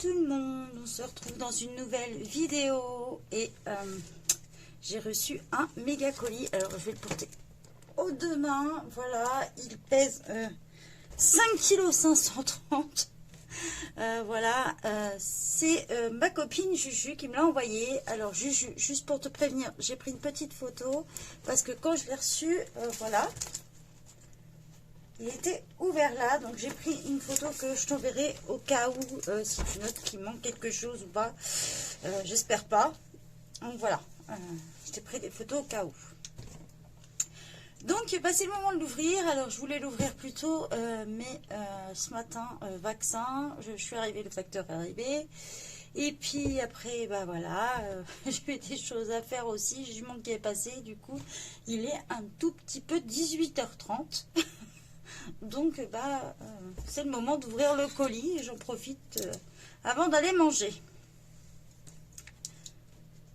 tout le monde, on se retrouve dans une nouvelle vidéo et j'ai reçu un méga colis. Alors je vais le porter aux deux mains, voilà, il pèse 5,530 kg. Voilà, c'est ma copine Juju qui me l'a envoyé. Alors Juju, juste pour te prévenir, j'ai pris une petite photo parce que quand je l'ai reçu, voilà, il était ouvert là, donc j'ai pris une photo que je t'enverrai au cas où, si tu notes qu'il manque quelque chose ou pas. J'espère pas. Donc voilà, je t'ai pris des photos au cas où. Donc bah, c'est le moment de l'ouvrir. Alors je voulais l'ouvrir plus tôt, mais ce matin, vaccin, je suis arrivée, le facteur est arrivé. Et puis après, bah voilà, j'ai eu des choses à faire aussi, j'ai du monde qui est passé, du coup, il est un tout petit peu 18h30. Donc, bah, c'est le moment d'ouvrir le colis et j'en profite avant d'aller manger.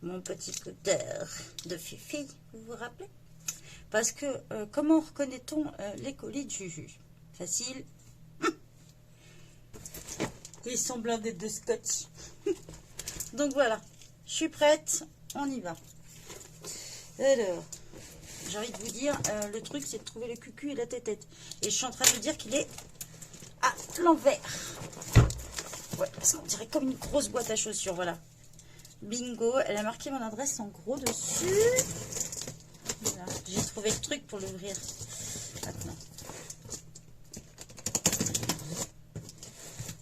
Mon petit scooter de Fifi, vous vous rappelez? Parce que, comment reconnaît-on les colis de Juju? Facile. Ils sont blindés de scotch. Donc voilà, je suis prête, on y va. Alors... j'ai envie de vous dire, le truc c'est de trouver le cucu et la tête. Et je suis en train de vous dire qu'il est à l'envers. Ouais, parce qu'on dirait comme une grosse boîte à chaussures, voilà. Bingo, elle a marqué mon adresse en gros dessus. Voilà, j'ai trouvé le truc pour l'ouvrir. Maintenant.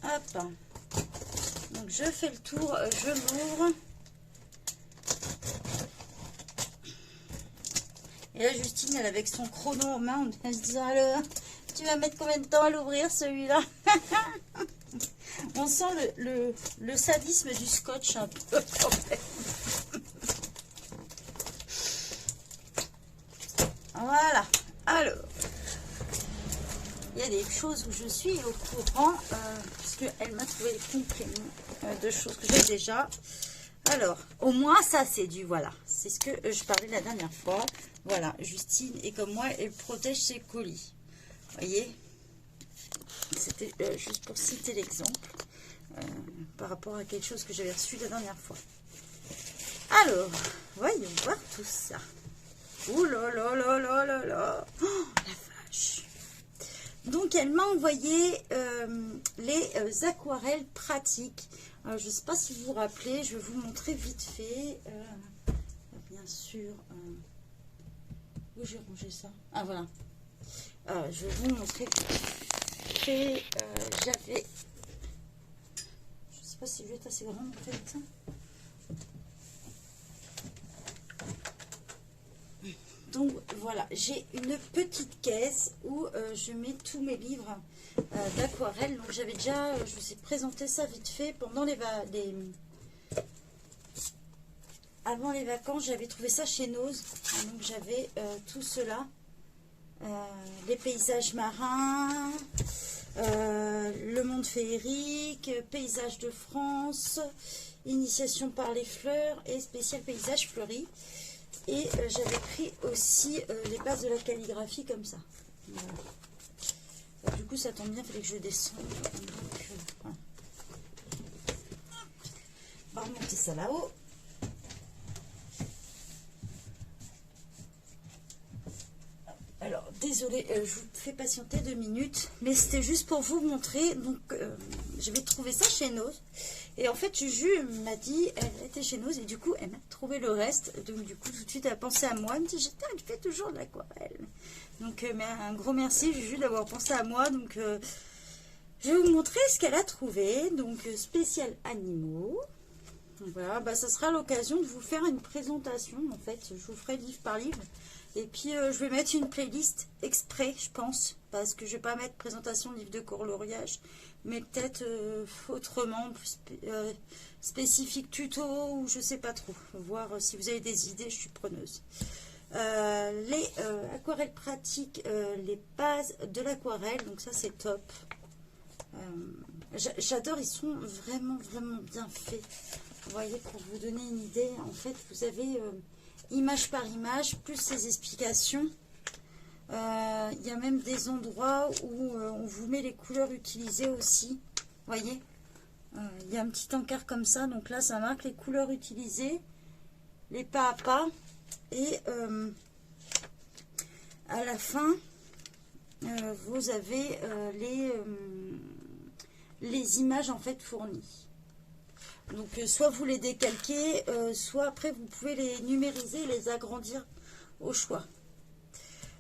Hop. Donc je fais le tour, je l'ouvre. Et là, Justine, elle avec son chrono en main, elle se dit, alors, tu vas mettre combien de temps à l'ouvrir, celui-là? On sent le sadisme du scotch un peu, quand même. Voilà. Alors, il y a des choses où je suis au courant, puisqu'elle m'a trouvé les comprimés de choses que j'ai déjà. Alors, au moins, ça, c'est du, voilà. C'est ce que je parlais la dernière fois. Voilà, Justine est comme moi, elle protège ses colis. Vous voyez? C'était juste pour citer l'exemple par rapport à quelque chose que j'avais reçu la dernière fois. Alors, voyons voir tout ça. Ouh là là là là là là. Oh, la vache. Donc, elle m'a envoyé les aquarelles pratiques. Alors, je ne sais pas si vous vous rappelez, je vais vous montrer vite fait. Bien sûr... où j'ai rangé ça? Ah voilà. Je vais vous montrer. J'avais. Je sais pas si je vais être assez grand en fait. Donc voilà, j'ai une petite caisse où je mets tous mes livres d'aquarelle. Donc j'avais déjà, je vous ai présenté ça vite fait pendant avant les vacances, j'avais trouvé ça chez Nose. Donc j'avais tout cela. Les paysages marins, le monde féerique, paysages de France, initiation par les fleurs et spécial paysage fleuri. Et j'avais pris aussi les bases de la calligraphie comme ça. Voilà. Du coup, ça tombe bien, il fallait que je descende. Donc, voilà. On va remonter ça là-haut. Alors, désolée, je vous fais patienter 2 minutes, mais c'était juste pour vous montrer. Donc, j'avais trouvé ça chez Nose. Et en fait, Juju m'a dit, elle était chez Nose, et du coup, elle m'a trouvé le reste. Donc, du coup, tout de suite, elle a pensé à moi. Elle me dit, tu fais toujours de l'aquarelle. Donc, un gros merci, Juju, d'avoir pensé à moi. Donc, je vais vous montrer ce qu'elle a trouvé. Donc, spécial animaux. Donc, voilà, bah, ça sera l'occasion de vous faire une présentation. En fait, je vous ferai livre par livre. Et puis, je vais mettre une playlist exprès, je pense, parce que je ne vais pas mettre présentation de livre de coloriage, mais peut-être autrement, spécifique tuto, ou je ne sais pas trop. Voir si vous avez des idées, je suis preneuse. Les aquarelles pratiques, les bases de l'aquarelle, donc ça c'est top. J'adore, ils sont vraiment, vraiment bien faits. Vous voyez, pour vous donner une idée, en fait, vous avez... image par image, plus ces explications. Il y a même des endroits où on vous met les couleurs utilisées aussi. Vous voyez, Il y a un petit encart comme ça. Donc là, ça marque les couleurs utilisées, les pas à pas. Et à la fin, vous avez les images en fait fournies. Donc soit vous les décalquez, soit après vous pouvez les numériser et les agrandir au choix.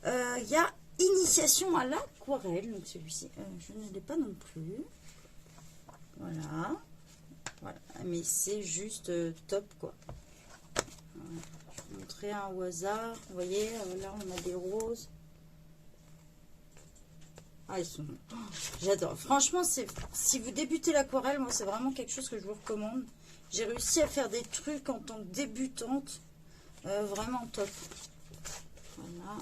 Il y a initiation à l'aquarelle, donc celui-ci je ne l'ai pas non plus. Voilà, voilà, mais c'est juste top quoi. Voilà. Je vais vous montrer un au hasard. Vous voyez, là on a des roses. Ah, ils sont... Oh, j'adore. Franchement, si vous débutez l'aquarelle, moi, c'est vraiment quelque chose que je vous recommande. J'ai réussi à faire des trucs en tant que débutante. Vraiment top. Voilà.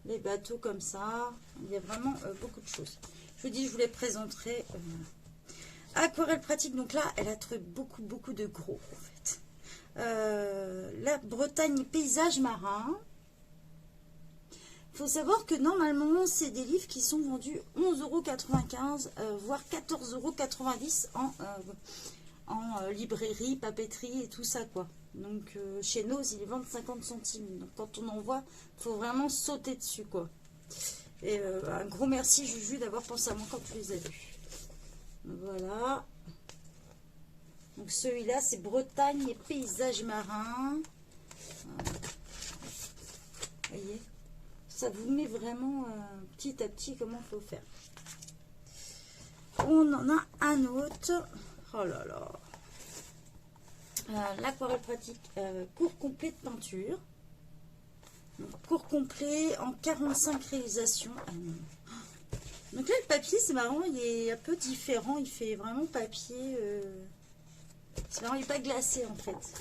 Les bateaux comme ça. Il y a vraiment beaucoup de choses. Je vous dis, je vous les présenterai. Aquarelle pratique. Donc là, elle a trouvé beaucoup de gros, en fait. La Bretagne paysage marin. Il faut savoir que normalement, c'est des livres qui sont vendus 11,95 €, voire 14,90 € en librairie, papeterie et tout ça, quoi. Donc, chez Nose, ils les vendent 50 centimes. Donc, quand on en voit, il faut vraiment sauter dessus, quoi. Et un gros merci, Juju, d'avoir pensé à moi quand tu les as vus. Voilà. Donc, celui-là, c'est Bretagne et paysages marins. Voilà. Vous voyez ? Ça vous met vraiment petit à petit comment il faut faire. On en a un autre. Oh là là. L'aquarelle pratique, cours complet de peinture. Donc, cours complet en 45 réalisations. Donc là, le papier, c'est marrant, il est un peu différent. Il fait vraiment papier. C'est marrant, il n'est pas glacé en fait.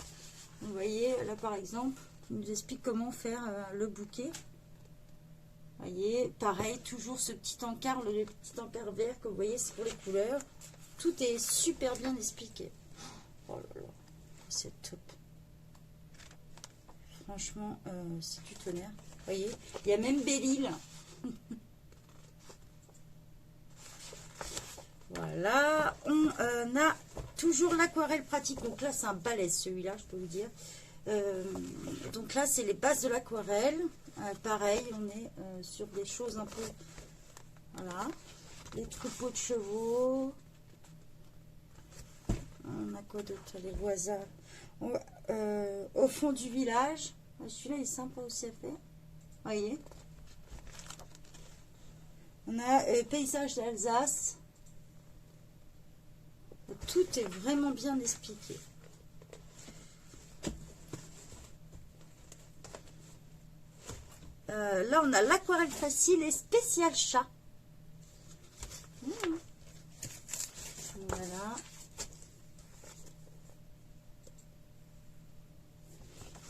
Vous voyez, là par exemple, il nous explique comment faire le bouquet. Vous voyez, pareil, toujours ce petit encart, le petit encart vert que vous voyez, c'est pour les couleurs. Tout est super bien expliqué. Oh là là, c'est top. Franchement, c'est du tonnerre. Vous voyez, il y a même Belle-Île. Voilà, on a toujours l'aquarelle pratique. Donc là, c'est un balèze celui-là, je peux vous dire. Donc là, c'est les bases de l'aquarelle. Pareil, on est sur des choses un peu... Voilà. Les troupeaux de chevaux. On a quoi d'autre? Les voisins. Au fond du village. Celui-là, il est sympa aussi à faire. Voyez. On a paysage d'Alsace. Tout est vraiment bien expliqué. Là, on a l'aquarelle facile et spécial chat. Voilà.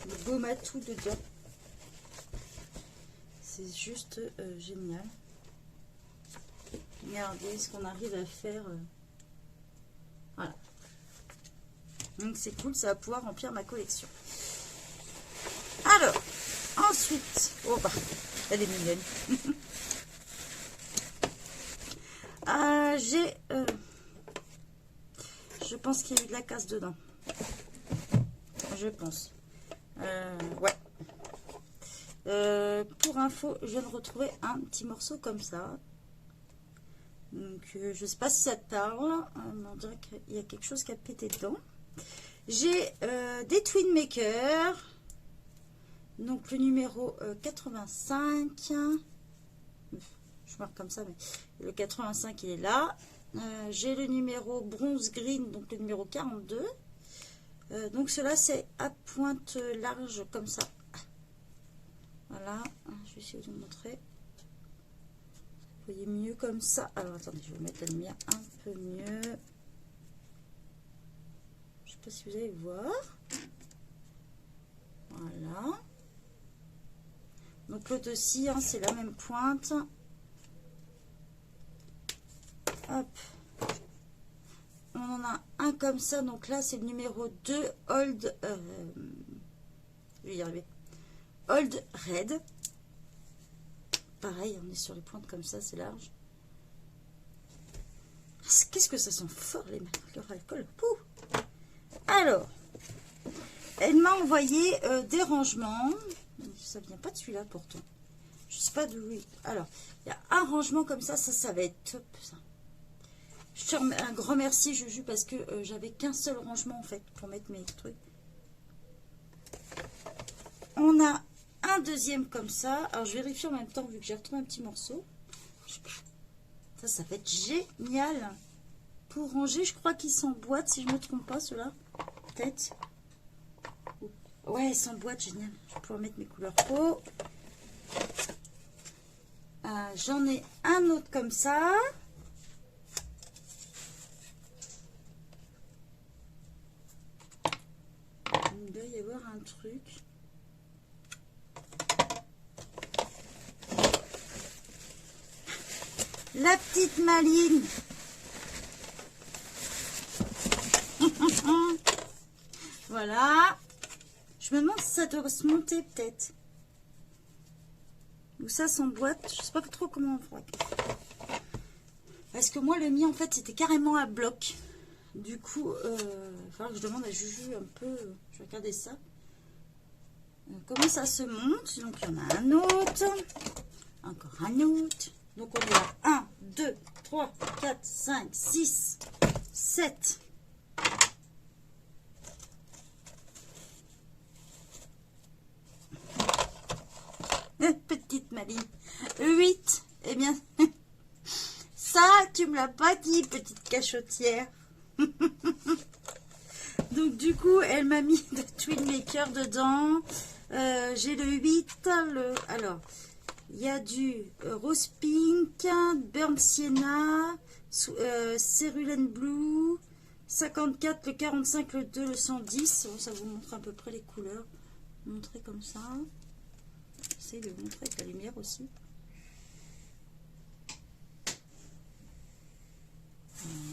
Le beau matou dedans. C'est juste génial. Regardez ce qu'on arrive à faire. Voilà. Donc c'est cool, ça va pouvoir remplir ma collection. Alors, ensuite, oh bah, elle est mignonne. J'ai, je pense qu'il y a eu de la casse dedans. Je pense. Ouais. Pour info, je viens de retrouver un petit morceau comme ça. Donc, je ne sais pas si ça te parle. On dirait qu'il y a quelque chose qui a pété dedans. J'ai des Twin Makers. Donc, le numéro 85. Je marque comme ça, mais le 85, il est là. J'ai le numéro bronze green, donc le numéro 42. Donc, cela, c'est à pointe large, comme ça. Voilà. Je vais essayer de vous montrer. Vous voyez mieux comme ça. Alors, attendez, je vais vous mettre la lumière un peu mieux. Je ne sais pas si vous allez voir. Voilà. Donc, l'autre aussi, hein, c'est la même pointe. Hop. On en a un comme ça. Donc là, c'est le numéro 2, Old... je vais y arriver. Old Red. Pareil, on est sur les pointes comme ça, c'est large. Qu'est-ce que ça sent fort, leur alcool. Pouh. Alors, elle m'a envoyé des rangements. Ça vient pas de celui-là pourtant. Je sais pas d'où. Alors, il y a un rangement comme ça. Ça va être top, ça. Je te remets un grand merci, Juju, parce que j'avais qu'un seul rangement, en fait, pour mettre mes trucs. On a un deuxième comme ça. Alors, je vérifie en même temps, vu que j'ai retrouvé un petit morceau. Ça va être génial. Pour ranger, je crois qu'ils s'emboîtent, si je ne me trompe pas, ceux-là. Peut-être. Ouais, ils s'emboîtent, génial. Je vais pouvoir mettre mes couleurs peau. J'en ai un autre comme ça. Il doit y avoir un truc. La petite Maline. Voilà. Je me demande si ça doit se monter peut-être. Ou ça s'emboîte. Je sais pas trop comment on fera. Parce que moi, le mien, en fait, c'était carrément à bloc. Du coup, il va falloir que je demande à Juju un peu. Je vais regarder ça. Comment ça se monte. Donc, il y en a un autre. Encore un autre. Donc, on est à 1, 2, 3, 4, 5, 6, 7. Petite Maline. 8. Eh bien, ça, tu me l'as pas dit, petite cachotière. Donc, du coup, elle m'a mis le Twin Maker dedans. J'ai le 8. Alors, il y a du Rose Pink, Burnt Sienna, Cerulean Blue, 54, le 45, le 2, le 110. Bon, ça vous montre à peu près les couleurs. Montrer comme ça. J'essaie de montrer avec la lumière aussi.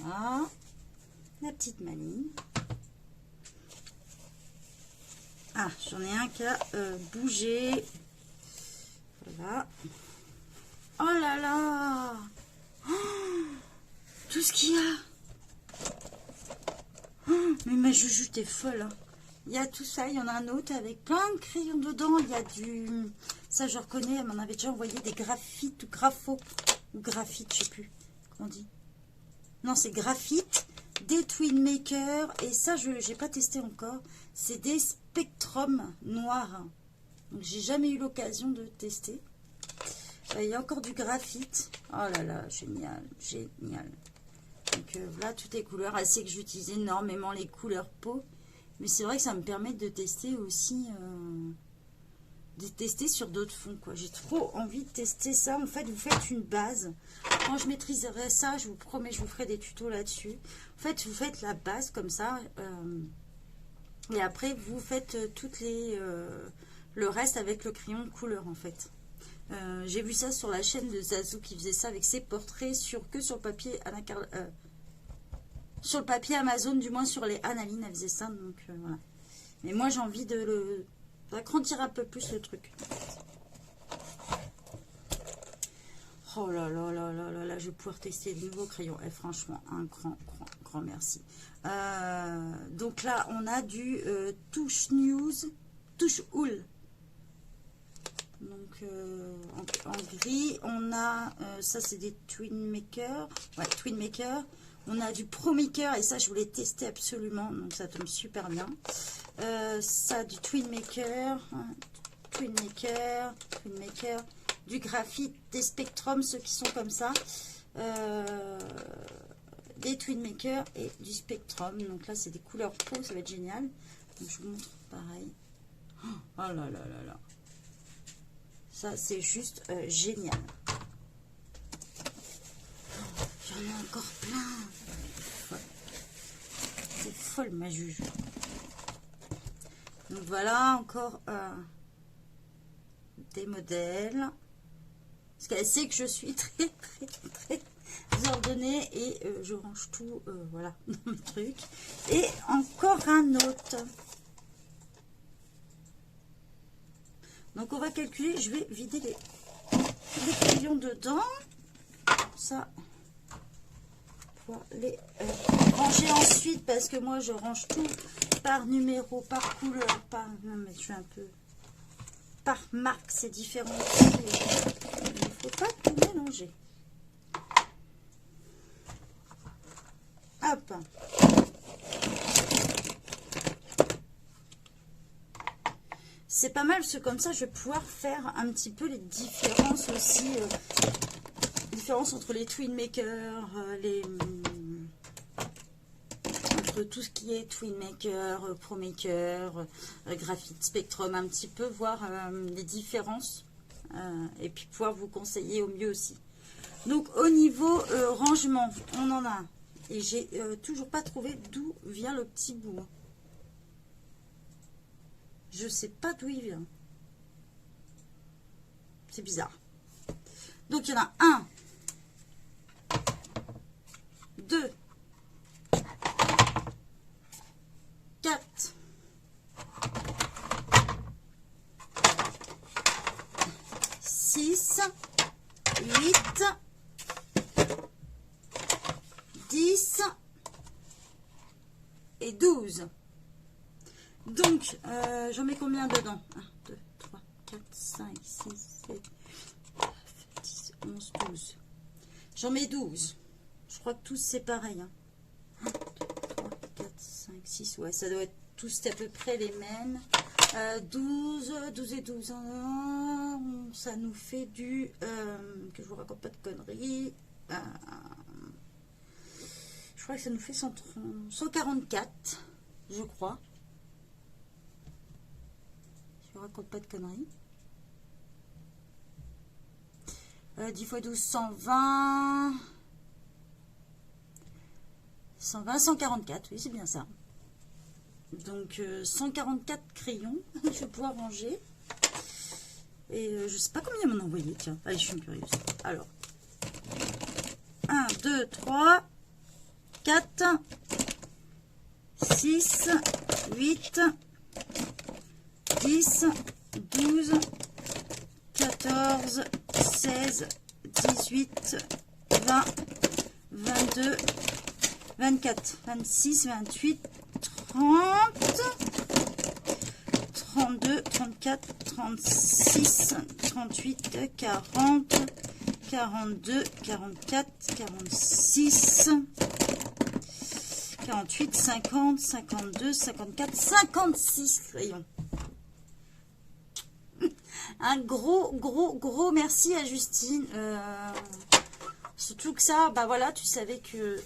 Voilà. La petite Maline. Ah, j'en ai un qui a bougé. Voilà. Oh là là, oh, tout ce qu'il y a. Oh, mais ma Juju, t'es folle. Hein. Il y a tout ça. Il y en a un autre avec plein de crayons dedans. Il y a du... Ça, je reconnais. Elle m'en avait déjà envoyé des graphites ou grapho. Ou graphite, je sais plus. Comment on dit? Non, c'est graphite. Des Twin Maker. Et ça, je n'ai pas testé encore. C'est des Spectrum noirs. Donc, j'ai jamais eu l'occasion de tester. Il y a encore du graphite. Oh là là, génial, génial. Donc là, toutes les couleurs. Elle sait que j'utilise énormément les couleurs peau. Mais c'est vrai que ça me permet de tester aussi, de tester sur d'autres fonds, quoi. J'ai trop envie de tester ça. En fait, vous faites une base. Quand je maîtriserai ça, je vous promets, je vous ferai des tutos là-dessus. En fait, vous faites la base comme ça. Et après, vous faites toutes les... le reste avec le crayon de couleur, en fait. J'ai vu ça sur la chaîne de Zazu qui faisait ça avec ses portraits que sur le papier sur le papier Amazon, du moins sur les Analine, elle faisait ça, donc voilà. Mais moi j'ai envie d'agrandir un peu plus le truc. Oh là là là là là là, je vais pouvoir tester de nouveaux crayons. Et franchement, un grand merci. Donc là, on a du Touche News, Touche Houle. Donc en gris, on a ça c'est des Twin Maker, ouais, Twin Maker. On a du Pro Maker et ça je voulais tester absolument, donc ça tombe super bien. Ça du Twin Maker, Twin Maker, Twin Maker, du graphite, des Spectrum, ceux qui sont comme ça, des Twin Maker et du Spectrum. Donc là c'est des couleurs peau, ça va être génial. Donc je vous montre pareil. Oh là là là là. Ça, c'est juste génial. J'en ai encore plein. C'est folle, ma Juju. Donc voilà, encore des modèles. Parce qu'elle sait que je suis très ordonnée et je range tout, voilà, dans mes trucs. Et encore un autre. Donc, on va calculer. Je vais vider les crayons dedans. Ça, pouvoir les ranger ensuite, parce que moi je range tout par numéro, par couleur, par... Non mais je suis un peu... Par marque, c'est différent. Il ne faut pas tout mélanger. Hop. C'est pas mal, parce que comme ça, je vais pouvoir faire un petit peu les différences aussi. Différence entre les Twin Maker, entre tout ce qui est Twin Maker, Pro Maker, Graphite Spectrum, un petit peu voir les différences. Et puis pouvoir vous conseiller au mieux aussi. Donc au niveau rangement, on en a un. Et j'ai toujours pas trouvé d'où vient le petit bout. Je sais pas d'où il vient. C'est bizarre. Donc il y en a un, 2, 4, 6, 8, 10 et 12. Donc, j'en mets combien dedans? 1, 2, 3, 4, 5, 6, 7, 9, 10, 11, 12. J'en mets 12. Je crois que tous c'est pareil. 1, 2, 3, 4, 5, 6. Ouais, ça doit être tous à peu près les mêmes. 12 et 12. Ça nous fait du... que je vous raconte pas de conneries. Je crois que ça nous fait 144, je crois. Je ne raconte pas de conneries. 10 x 12, 120. 120, 144, oui, c'est bien ça. Donc, 144 crayons, je vais pouvoir ranger. Et je ne sais pas combien m'en a envoyé, tiens. Allez, je suis curieuse. Alors, 1, 2, 3, 4, 6, 8, 10, 12, 14, 16, 18, 20, 22, 24, 26, 28, 30, 32, 34, 36, 38, 40, 42, 44, 46, 48, 50, 52, 54, 56 crayons. Un gros merci à Justine. Surtout que ça, bah voilà, tu savais que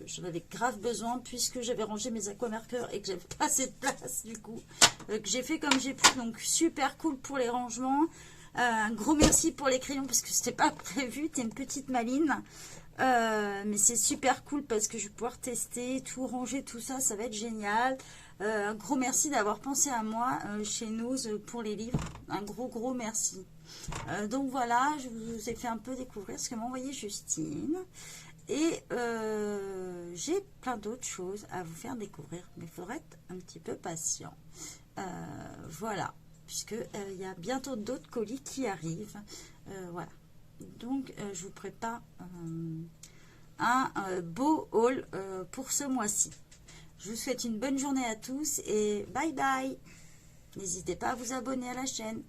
j'en avais grave besoin puisque j'avais rangé mes aquamarqueurs et que j'avais pas assez de place du coup. Que j'ai fait comme j'ai pu, donc super cool pour les rangements. Un gros merci pour les crayons parce que c'était pas prévu, t'es une petite maline. Mais c'est super cool parce que je vais pouvoir tester, tout ranger, tout ça, ça va être génial. Un gros merci d'avoir pensé à moi chez Nose pour les livres. Un gros merci. Donc voilà, je vous ai fait un peu découvrir ce que m'a envoyé Justine. Et j'ai plein d'autres choses à vous faire découvrir. Mais il faudra être un petit peu patient. Voilà, puisque il y a bientôt d'autres colis qui arrivent. Voilà. Donc je vous prépare un beau haul pour ce mois-ci. Je vous souhaite une bonne journée à tous et bye bye. N'hésitez pas à vous abonner à la chaîne.